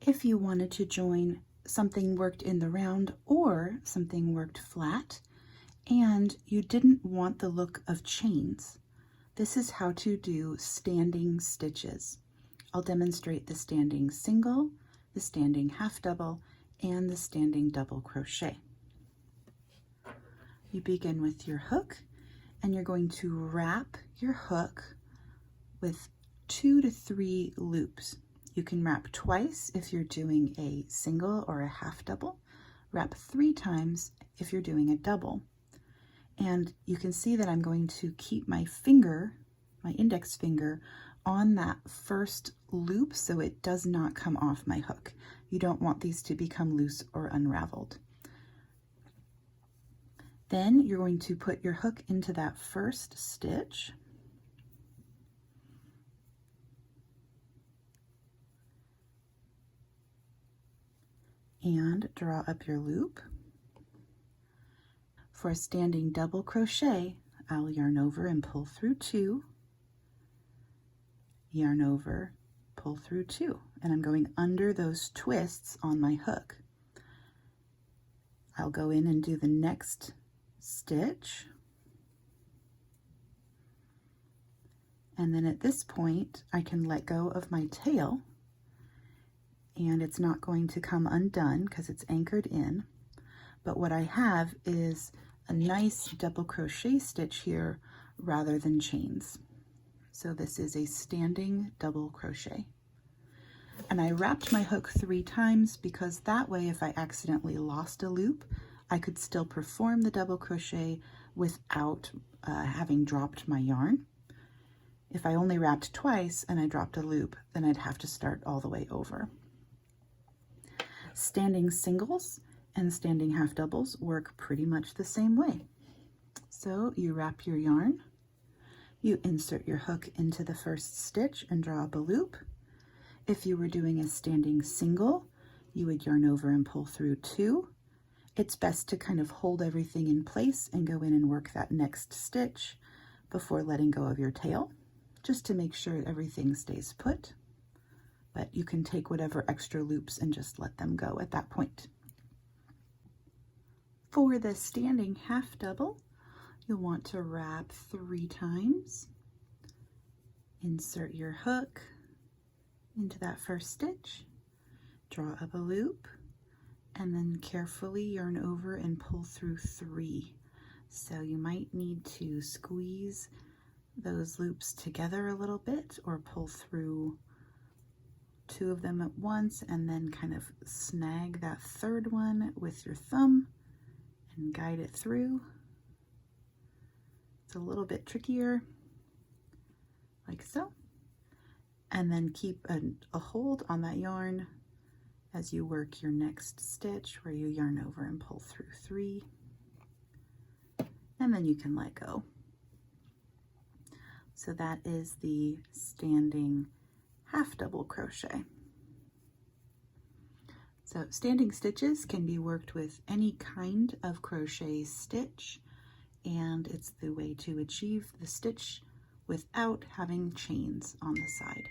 If you wanted to join something worked in the round or something worked flat, and you didn't want the look of chains, this is how to do standing stitches. I'll demonstrate the standing single, the standing half double, and the standing double crochet. You begin with your hook, and you're going to wrap your hook with 2 to 3 loops. You can wrap twice if you're doing a single or a half double. Wrap 3 times if you're doing a double. And you can see that I'm going to keep my finger, my index finger, on that first loop so it does not come off my hook. You don't want these to become loose or unraveled. Then you're going to put your hook into that first stitch. And draw up your loop. For a standing double crochet, I'll yarn over and pull through 2, yarn over, pull through 2, and I'm going under those twists on my hook. I'll go in and do the next stitch, and then at this point I can let go of my tail, and it's not going to come undone because it's anchored in, but what I have is a nice double crochet stitch here rather than chains. So this is a standing double crochet. And I wrapped my hook 3 times because that way if I accidentally lost a loop, I could still perform the double crochet without having dropped my yarn. If I only wrapped twice and I dropped a loop, then I'd have to start all the way over. Standing singles and standing half doubles work pretty much the same way. So you wrap your yarn, you insert your hook into the first stitch and draw up a loop. If you were doing a standing single, you would yarn over and pull through 2. It's best to kind of hold everything in place and go in and work that next stitch before letting go of your tail, just to make sure everything stays put. But you can take whatever extra loops and just let them go at that point. For the standing half double, you'll want to wrap 3 times, insert your hook into that first stitch, draw up a loop, and then carefully yarn over and pull through 3. So you might need to squeeze those loops together a little bit or pull through 2 of them at once and then kind of snag that third one with your thumb and guide it through. It's a little bit trickier, like so. And then keep a hold on that yarn as you work your next stitch where you yarn over and pull through 3. And then you can let go. So that is the standing half double crochet. So standing stitches can be worked with any kind of crochet stitch, and it's the way to achieve the stitch without having chains on the side.